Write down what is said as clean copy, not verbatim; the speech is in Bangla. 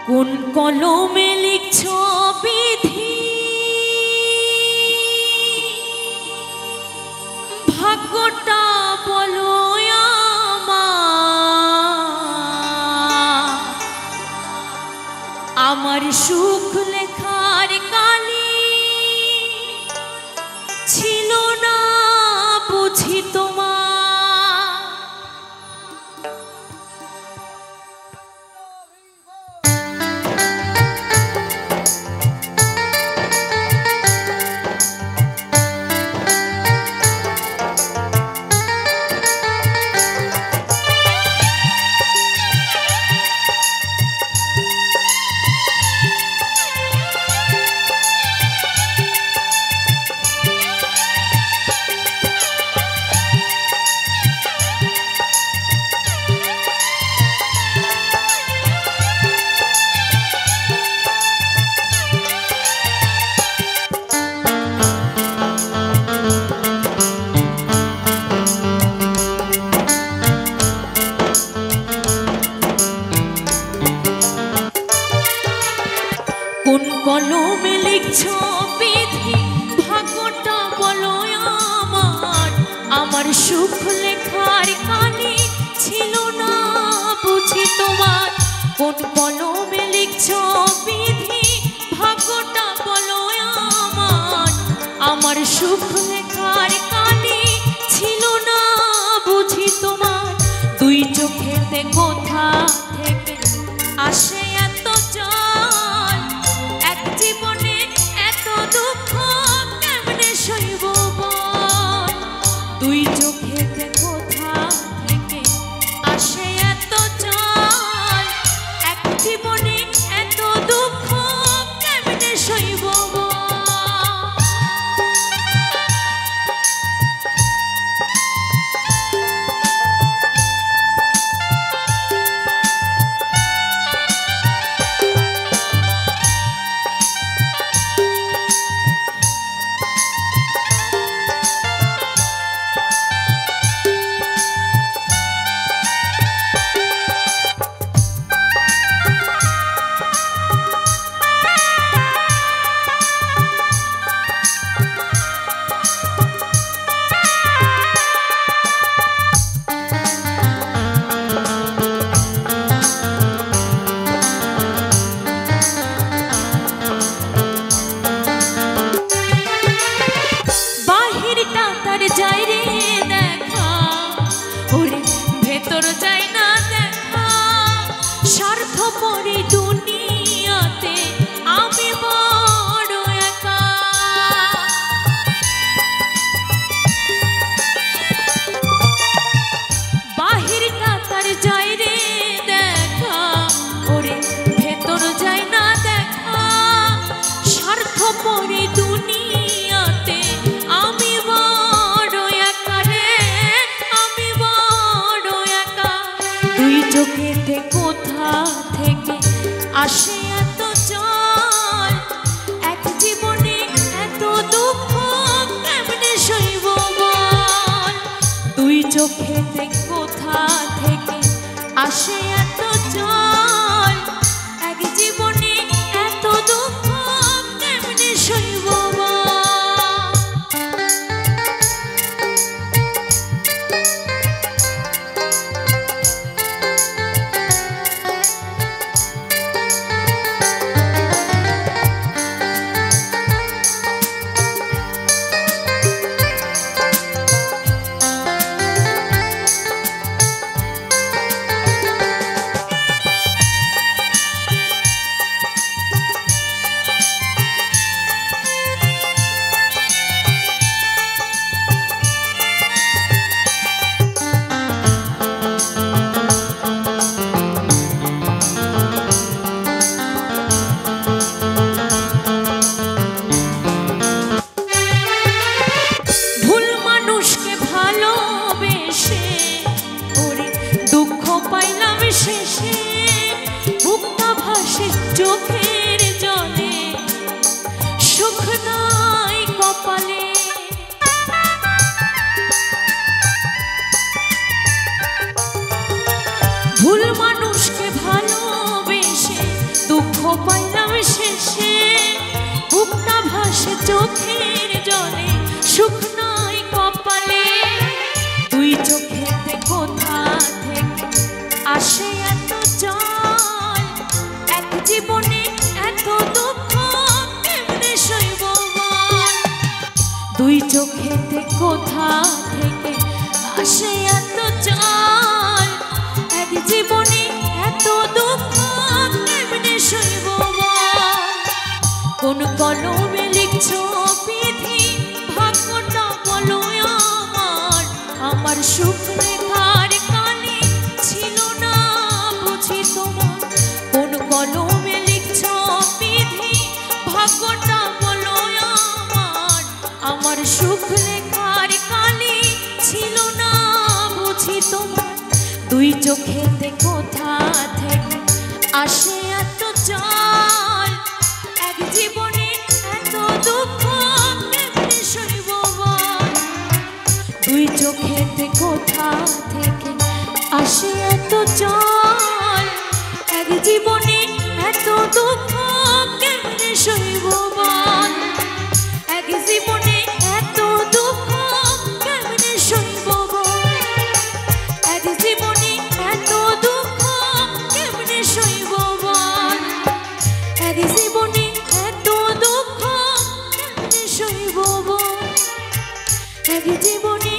কোন কলমে লিখছ বিধি, ভাগ্যটা বলো আমার সুখ লেখার কালি ছিল না বুঝি তোমার। কোন কলমে লিখছ বিধি, ভাগ্যটা বলো আমার সুখ লেখার কালি ছিল না বুঝি তোমার। কোন কলমে লিখছ বিধি, ভাগ্যটা বলো আমার সুখ লেখার কালি ছিল না বুঝি তোমার। দুই চোখেতে কোথা থেকে আসে এত জল, এক জীবনে এত দুঃখ কেমনে সইব বল। দুই চোখেতে কোথা থেকে আসে এত জল, এক জীবনে এত দুঃখ কেমনে সইব বল। যাই রে দেখা ওরে ভেতর যাই না দেখা, স্বার্থপরি দুনিয়াতে আমি বড় একা। বাহিরটা তার যাই রে দেখা ওরে ভেতর যাই না দেখা, স্বার্থপরি দুনিয়াতে আমি চোখেতে কোথা থেকে আসে এত জল, এক জীবনে এত দুঃখ কেমনে সইব বল। দুই চোখেতে কোথা থেকে আসে এত জল, এক জীবনে এত দুঃখ কেমনে সইব বল। শেষে বুকটা ভাসে চোখের জলে, সুখ নাই কপালে। ভুল মানুষকে ভালোবেসে দুঃখ পাইলাম শেষে বুকটা ভাসে চোখের জলে সুখ নাই কপালে দুই চোখেতে কোথা থেকে আসে এত জল এক জীবনে এত দুঃখ কেমনে সইব বল দুই চোখেতে কোথা থেকে আসে এত জল এক জীবনে এত দুঃখ কেমনে সইব বল কোন কলমে লিখছো বিধি ভাগ্যটা বলো আমার আমার সুখ রেখার কালি ছিল না বুঝি তোমার কোন কলমে লিখছো বিধি ভাগ্যটা বলো আমার আমার সুখ রেখার কালি ছিল না বুঝি তোমার দুই চোখেতে কোথা থেকে আসে এত জল এক জীবনে এত দুঃখ কেমনে সইব বল দুই চোখেতে কোথা থেকে আসে এত জল এক জীবনে এত দুঃখ কেমনে সইব বল এক জীবনে এত দুঃখ কেমনে সইব বল এক জীবনে এত দুঃখ কেমনে সইব বল এক জীবনে এত দুঃখ কেমনে সইব বল এক জীবনে